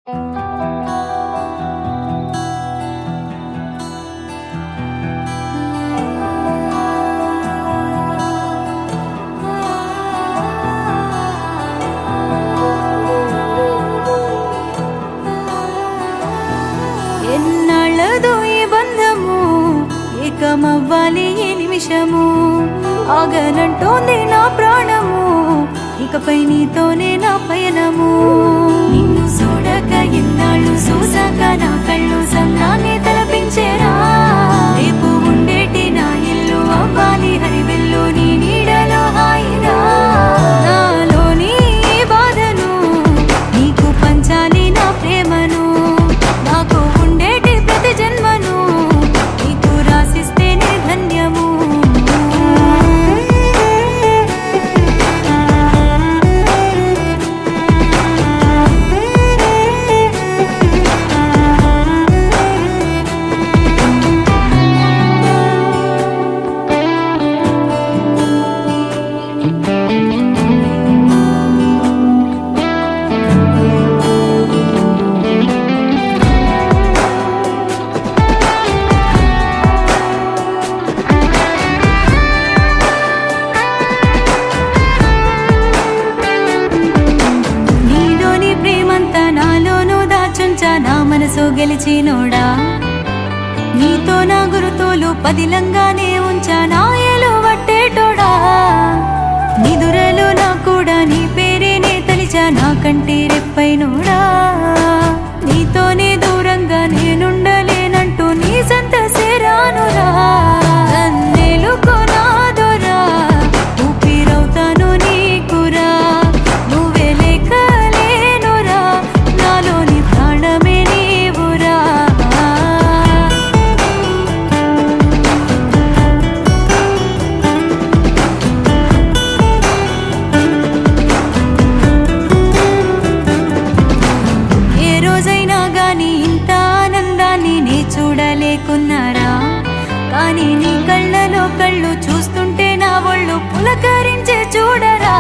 ఎన్నాళ్ళదో ఈ బంధము, ఏకమవ్వాలి ఈ నిమిషము, ఆగనంటోంది నా ప్రాణము, ఇకపై నీతోనే నా పయనము. నిన్ను చూడక ఎన్నాళ్ళు చూసాక నా కళ్ళు సంద్రాన్ని తలపించేరా, రేపు ఉండేటి నా ఇల్లు అవ్వాలి హరివెల్లు నీ నీడలో హాయిరా. నాలోని ఈ బాధను నీకు పంచాలి నా ప్రేమను, నాకు ఉండేటి ప్రతి జన్మను నీకు రాసిస్తేనే ధన్యము. నీలోని ప్రేమంతా నాలోనూ దాచుంచా నా మనసు గెలిచినోడా, నీతో నా గురుతోలు పదిలంగానే ఉంచా నా ఏలు వట్టేటోడా. నిదురలో నా కూడా నీ పేరేనే తలిచా నా కంటి రెప్పైనోడా, నీతోనే దూరంగా నేనుండలేనంటూ నీ సంత సేరానురా. నన్నేలుకో నా దొరా, ఊపిరవుతాను నీకురా, నువ్వే లేకలేనురా, నాలోని ప్రాణమే నీవురా. ఏ రోజైనా గాని ఇంత ఆనందాన్ని నే చూడలేకున్నారా, కానీ నీ కళ్ళలో కళ్ళు చూస్తుంటే నా ఒళ్ళు పులకరించే చూడరా.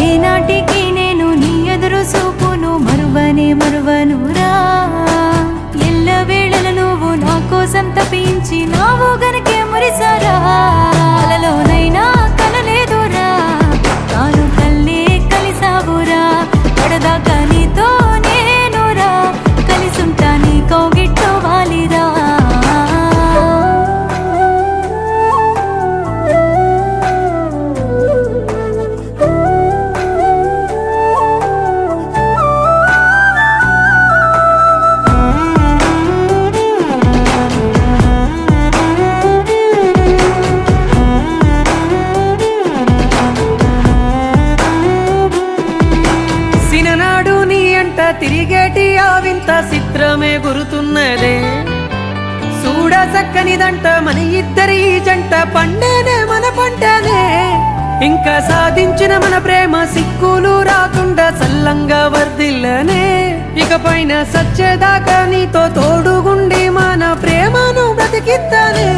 ఏనాటికి నేను నీ ఎదురు చూపును మరువనురా, ఎల్ల వేళల నువ్వు నా కోసం తప్పించి నావు గనకే మురిసారా. కలలోనైనా కలలేదురా, తాను కల్లే కలిసావురా, పడదాకా నీతో నేనురా, కలిసుంటా నీ కౌగిట్లో వాలిరా. సిననాడు నీ అంట తిరిగేటి ఆ వింత చిత్రమే గురుతున్నదే, చూడ చక్కనిదంట మన ఇద్దరి జంట పండేనే మన పంటనే. ఇంకా సాధించిన మన ప్రేమ సిక్కులు రాకుండా చల్లంగా వర్ధిల్లనే, ఇకపైన సచ్చేదాకా నీతో తోడుగుండి మన ప్రేమను బ్రతికిద్దనే.